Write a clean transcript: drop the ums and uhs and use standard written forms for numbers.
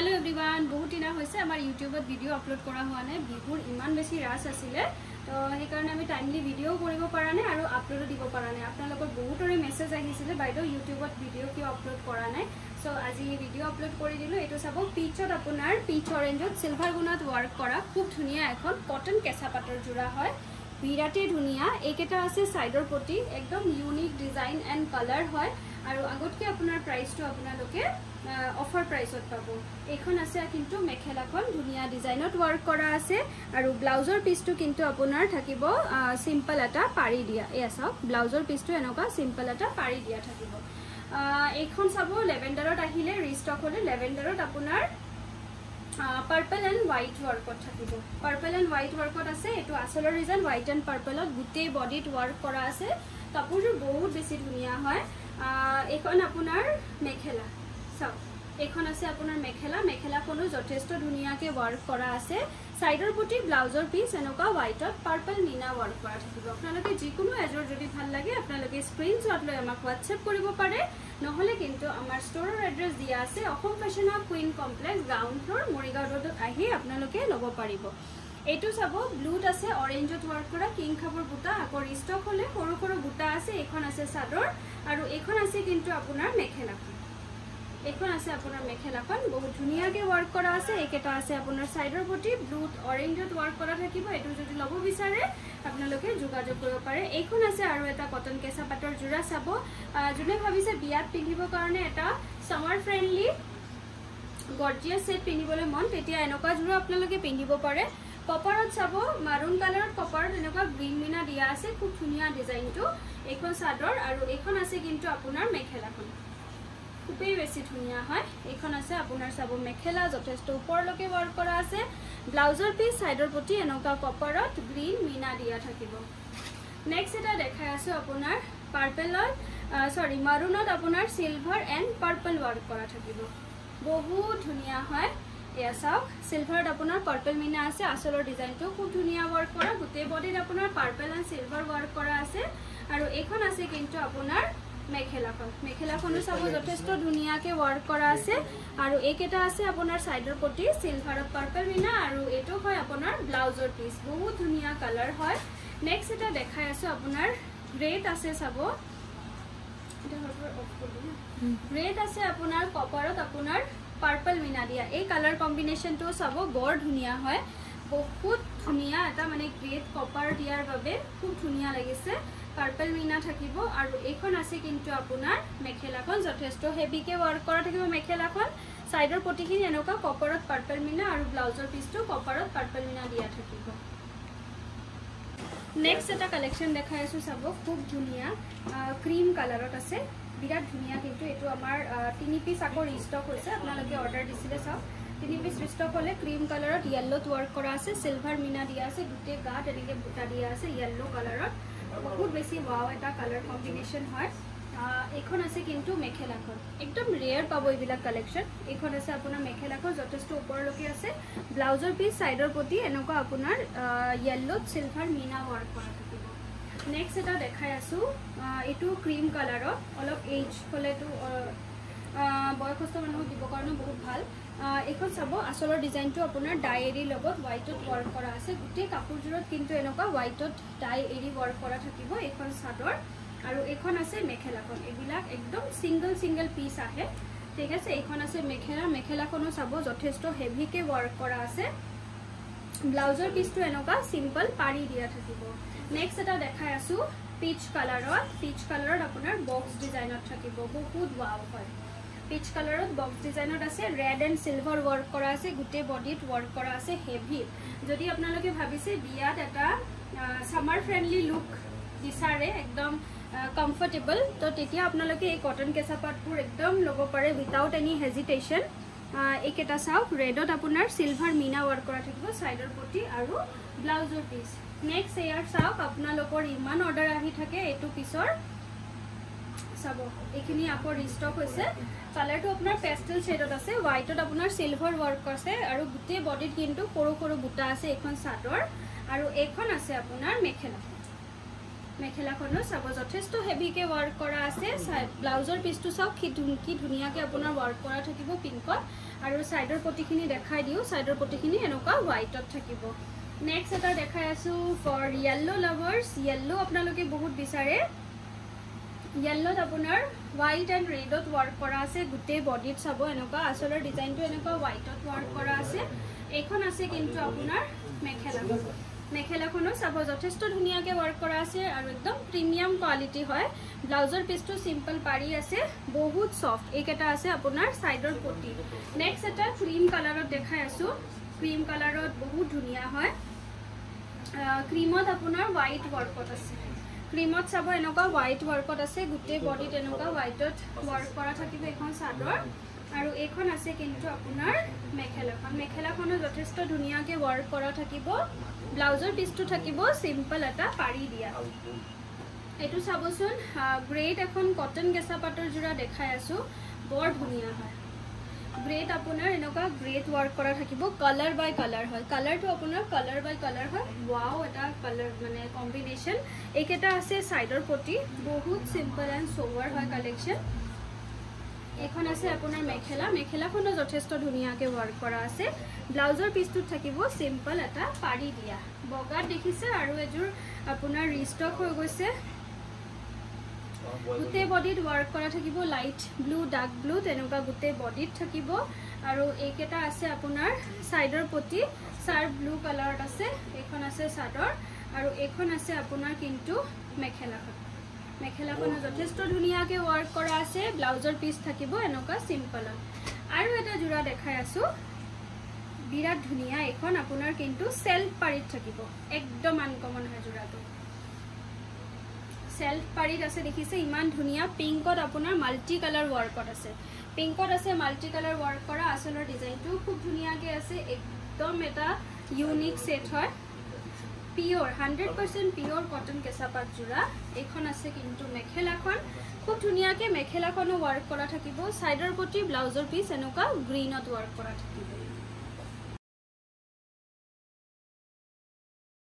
hello everyone बहुत दिन হৈছে আমাৰ ইউটিউবত ভিডিও আপলোড কৰা হোৱা নাই বিহুৰ ইমান বেছি ৰাছ আছিল তো সেই কাৰণে আমি টাইমলি ভিডিও কৰিব পৰা নাই আৰু আপলোড দিব পৰা নাই আপোনালোকৰ বহুতৰে মেছেজ আহিছিল বাইদেউ ইউটিউবত ভিডিও কিয় আপলোড কৰা নাই সো আজি ভিডিও আপলোড কৰি দিলো এটো চাব পিচত আপোনাৰ পিচ অৰেঞ্জত সিলভাৰ গুণত ওয়াৰ্ক কৰা খুব ধুনিয়া এখন কটন কেঁচা পাটৰ জোৰা হয় বিৰাটে ধুনিয়া এইকেটা আছে সাইডৰ পটি একদম ইউনিক ডিজাইন এন্ড কালাৰ হয় আৰু আগতকে আপোনাৰ প্ৰাইসটো আপোনালোকে অফাৰ প্ৰাইসত পাব এখন আছে কিন্তু মেখেলাখন ধুনিয়া ডিজাইনত ওয়াৰ্ক কৰা আছে আৰু ব্লাউজৰ পিসটো কিন্তু আপোনাৰ থাকিব সিম্পল এটা পাৰি দিয়া এই আছক ব্লাউজৰ পিসটো এনেকা সিম্পল এটা পাৰি দিয়া থাকিব এখন চাব লেভেন্ডাৰত আহিলে ৰিস্টক হলে লেভেন্ডাৰত আপোনাৰ पर्पल एंड व्हाइट वर्कत থাকিব पर्पल एंड व्हाइट वर्कत আছে এটো আসলৰ ৰিজন व्हाइट एंड पर्पলত গুটে বডিত ওয়াৰ্ক কৰা আছে কাপোৰটো বহুত বেছি ধুনিয়া হয় এখন আপোনাৰ মেখেলা সব এখন আছে আপোনাৰ মেখেলা মেখেলাখনো যথেষ্ট ধুনিয়াকে ওয়াৰ্ক কৰা আছে সাইডৰ পটি ব্লাউজৰ পিস এনেকা হোয়াইটত পাৰ্পল মিনা ওয়াৰ্ক কৰা থাকিব আপোনালোকে যিকোনো এজৰ যদি ভাল লাগে আপোনালোকে স্ক্ৰিনশ্বট লৈ আমাক WhatsApp কৰিব পাৰে নহলে কিন্তু আমাৰ ষ্টৰৰ এড্ৰেছ দিয়া আছে Asom fashion hub queen complex ground floor Morigaon ৰোডত আহি আপোনালোকে লব পাৰিব এটো চাব ব্লুত আছে অৰেঞ্জত ওয়াৰ্ক কৰা কিং খাবৰ বুটা আকৌ ষ্টক হলে সৰু সৰু বুটা আছে এখন আছে সাদৰ আৰু এখন আছে কিন্তু আপোনাৰ মেখেলাখন এখন আছে আপোনাৰ মেখেলাখন বহুত ধুনিয়াকে ওয়াৰ্ক কৰা আছে একেটা আছে আপোনাৰ সাইডৰ পটি ব্লুত অৰেঞ্জত ওয়াৰ্ক কৰা থাকিব এটো যদি লব বিচাৰে আপোনালোকে যোগাযোগ কৰিব পাৰে এখন আছে আৰু এটা কটন কেঁচা পাটৰ জোৰা চাব জুনে ভাবিছে বিয়াত পিন্ধিবৰ কাৰণে এটা সামাৰ ফ্ৰেন্ডলি গৰ্জিয়াস সেট পিন্ধিবলৈ মন তেতিয়া এনেকা জোৰা আপোনালোকে পিন্ধিব পাৰে কপাৰত চাব মাৰুন কালাৰত কপাৰত এনেকা গ্ৰীন মিনা দিয়া আছে খুব ধুনিয়া ডিজাইনটো এখন সাদৰ আৰু এখন আছে কিন্তু আপোনাৰ মেখেলাখন খুবই বেছি ধুনিয়া হয় এখন আছে আপোনাৰ চাব মেখেলা যথেষ্ট ওপৰলৈকে ওয়াৰ্ক কৰা আছে ব্লাউজৰ পিস সাইডৰ পটি এনেকা কপাৰত গ্ৰীন মিনা দিয়া থাকিব নেক্সট এটা দেখাই আছে আপোনাৰ পাৰ্পলত সৰি মাৰুনত আপোনাৰ সিলভাৰ এন্ড পাৰ্পল ওয়াৰ্ক কৰা থাকিব বহুত ধুনিয়া হয় এয়া চাওক সিলভাৰত আপোনাৰ পাৰ্পল মিনা আছে আসলৰ ডিজাইনটো খুব ধুনিয়া ওয়াৰ্ক কৰা গুটে বডিত আপোনাৰ পাৰ্পল এন্ড সিলভাৰ ওয়াৰ্ক কৰা আছে আৰু এখন আছে কিন্তু আপোনাৰ মেখেলাখনো চাব যথেষ্ট ধুনিয়াকে ওয়াৰ্ক কৰা আছে আৰু এইকেটা আছে আপোনাৰ সাইডৰ পটি সিলভাৰত পাৰ্পল মিনা আৰু এটো হয় আপোনাৰ ব্লাউজৰ পিস বহুত ধুনিয়া কালাৰ হয় নেক্সট এটা দেখাই আছে আপোনাৰ গ্ৰেট আছে চাব গ্ৰেট আছে আপোনাৰ কপাৰত আপোনাৰ পাৰ্পল মিনা দিয়া এই কালাৰ কম্বিনেশনটো চাব বৰ ধুনিয়া হয় বহুত ধুনিয়া এটা মানে গ্ৰেট কপাৰ দিয়াৰ বাবে খুব ধুনিয়া লাগিছে পাৰ্পল মিনা থাকিব আৰু এখন আছে কিন্তু আপোনাৰ মেখেলাখন যথেষ্ট হেভিকে ওয়াৰ্ক কৰা থাকিব মেখেলাখন সাইডৰ পটিখিনি এনেকা কপাৰত পাৰ্পল মিনা আৰু ব্লাউজৰ পিসটো কপাৰত পাৰ্পল মিনা দিয়া থাকিব নেক্সট এটা কালেকশন দেখাই আছো চাব খুব ধুনিয়া ক্ৰীম কালাৰত আছে বিৰাট ধুনিয়া কিন্তু এটো আমাৰ 3 পিস আকৌ ৰিস্টক হৈছে আপোনালোকে অৰ্ডাৰ দিছিলে চাওক 3 পিস ৰিস্টক হলে ক্ৰীম কালাৰত ইয়েলোত ওয়াৰ্ক কৰা আছে সিলভাৰ মিনা দিয়া আছে গুটে গাত এনেকে বুটা দিয়া আছে ইয়েলো কালাৰত বহুত বেছি ওয়াও এটা কালাৰ কম্বিনেশন হয় এখন আছে কিন্তু মেখেলাখন একদম ৰেয়াৰ পাব এইবিলাক কালেকশন এখন আছে আপোনাৰ মেখেলাখন যথেষ্ট ওপৰলৈকে আছে ব্লাউজৰ পিস সাইডৰ পটি এনেকা আপোনাৰ ইয়েলোত সিলভাৰ মিনা ওয়াৰ্ক কৰা থাকিব নেক্সট এটা দেখাই আছো এটো ক্ৰীম কালাৰত অলপ এজ হলেটো বয়সস্থ মানুহক দিব কাৰণে বহুত ভাল এখন চাব আসলৰ ডিজাইনটো আপোনাৰ ডায়েৰী লগত হোয়াইটত ওয়াৰ্ক কৰা আছে গুটে কাপোৰজোৰত কিন্তু এনেকা হোয়াইটত ডায়েৰী ওয়াৰ্ক কৰা থাকিব এখন সাদৰ আৰু এখন আছে মেখেলাখন এবিলাক একদম সিঙ্গল পিস আহে ঠিক আছে এখন আছে মেখেলাখনো চাব যথেষ্ট হেভিকে ওয়ার্ক কৰা আছে ব্লাউজৰ পিসটো এনেকা সিম্পল পাৰি দিয়া থাকিব নেক্সট এটা দেখাই আছো পিচ কালাৰত আপোনাৰ বক্স ডিজাইনত থাকিব বহুত ওয়াও হয় পিচ কালাৰত বক্স ডিজাইনত আছে ৰেড এন্ড সিলভাৰ ওয়াৰ্ক কৰা আছে গুটে বডিত ওয়াৰ্ক কৰা আছে হেভি যদি আপোনালোকে ভাবিছে বিয়াত এটা সামাৰ ফ্ৰেন্ডলি লুক বিচাৰে একদম কমফৰ্টেবল তো তেতিয়া আপোনালোকে এই কটন কেঁচা পাটবোৰ একদম লব পাৰে উইথাউট এনি হেজিটেশন এইকেটা চাওক ৰেডত আপোনাৰ সিলভাৰ মিনা ওয়াৰ্ক কৰা থাকিব সাইডৰ পটি আৰু ব্লাউজৰ পিস নেক্সট এয়াৰ চাওক আপোনালোকৰ ইমান অৰ্ডাৰ আহি থাকে এটো পিছৰ চাব এখিনি আকৌ ৰিস্টক হৈছে কালাৰটো আপোনাৰ পেস্টেল শেডত আছে হোয়াইটত আপোনাৰ সিলভাৰ ওয়াৰ্ক আছে আৰু গুটে বডিত কিন্তু সৰু সৰু বুটা আছে এখন সাদৰ আৰু এখন আছে আপোনাৰ মেখেলা মেখেলাখনো চাব যথেষ্ট হেভিকে ওয়াৰ্ক কৰা আছে ব্লাউজৰ পিছটো চাওক কি ধুনিয়াকে আপোনাৰ ওয়াৰ্ক কৰা থাকিব পিংকত আৰু সাইডৰ পটিখিনি দেখাই দিও সাইডৰ পটিখিনি এনেকুৱা হোৱাইটত থাকিব নেক্সট এটা দেখাই আছো ফৰ yellow lovers yellow আপোনালোকে বহুত বিচাৰে yellow আপোনাৰ white and red to work কৰা আছে গুটে বডিত চাব এনেকুৱা আসলৰ ডিজাইনটো এনেকুৱা হোৱাইটত ওয়াৰ্ক কৰা আছে এখন আছে কিন্তু আপোনাৰ মেখেলাখনো চাব যথেষ্ট ধুনিয়াকে ওয়াৰ্ক কৰা আছে আৰু একদম প্ৰিমিয়াম কোৱালিটি হয় ব্লাউজৰ পিছটো সিম্পল পাৰি আছে বহুত সফট এইকেটা আছে আপোনাৰ সাইডৰ পটি নেক্সট এটা ক্ৰীম কালাৰত দেখাই আছো ক্ৰীম কালাৰত বহুত ধুনিয়া হয় ক্ৰীমত আপোনাৰ হোৱাইট ওয়াৰ্কত আছে ক্ৰীমত চাব এনেকুৱা হোৱাইট ওয়াৰ্কত আছে গুটে বডিত এনেকুৱা হোৱাইটত ওয়াৰ্ক কৰা থাকিব এখন সাদৰ আৰু এখন আছে কিন্তু আপোনাৰ মেখেলাখনো যথেষ্ট ধুনিয়াকে ওয়াৰ্ক কৰা থাকিব ব্লাউজৰ পিছটো থাকিব সিম্পল এটা পাৰি দিয়া এটো চাবচোন গ্ৰেড এখন কটন গেছা পাটৰ জোৰা দেখাই আছো বৰ ধুনিয়া হয় গ্ৰেড আপোনাৰ এনেকুৱা গ্ৰেড ওয়াৰ্ক কৰা থাকিব কালাৰ বাই কালাৰ হয় কালাৰটো আপোনাৰ কালাৰ বাই কালাৰ হয় ওয়াও এটা কালাৰ মানে কম্বিনেশন এইকেটা আছে সাইডৰ পটি বহুত সিম্পল এন্ড সোভাৰ হয় কালেকশন এখন আছে আপোনাৰ মেখেলাখনো যথেষ্ট ধুনিয়াকে ওয়াৰ্ক কৰা আছে ব্লাউজৰ পিছটো থাকিব সিম্পল এটা পাৰি দিয়া বগাত দেখিছে আৰু এজোৰ আপোনাৰ ৰিষ্টক হৈ গৈছে গুটে বডিত ওয়াৰ্ক কৰা থাকিব লাইট ব্লু ডাৰ্ক ব্লু তেনেকুৱা গুটে বডিত থাকিব আৰু এইকেটা আছে আপোনাৰ সাইডৰ পটি সাৰ ব্লু কালাৰত আছে এখন আছে সাদৰ আৰু এখন আছে আপোনাৰ কিন্তু মেখেলাখনো যথেষ্ট ধুনিয়াকে ওয়াৰ্ক কৰা আছে ব্লাউজৰ পিছ থাকিব এনেকুৱা সিম্পল আৰু এটা জোৰা দেখাই আছো বিৰাট ধুনিয়া এখন আপোনাৰ কিন্তু সেলফ পাৰিত থাকিব একদম আনকমন হয় জোৰাটো সেলফ পাৰিত আছে দেখিছে ইমান ধুনিয়া পিংকত আপোনাৰ মাল্টি কালাৰ ওয়াৰ্কত আছে পিংকত আছে মাল্টি কালাৰ ওয়াৰ্ক কৰা আসলৰ ডিজাইনটো খুব ধুনিয়াকে আছে একদম এটা ইউনিক সেট হয় পিওর 100% পিওর কটন কেঁচাপাত জোড়া এখন আছে কিন্তু মেখেলাখন খুব ধুনিয়াকে মেখেলাখনো ওয়ার্ক কৰা থাকিব সাইডৰ পটি ব্লাউজৰ পিছ এনেকুৱা গ্ৰীনত ওয়াৰ্ক কৰা থাকিব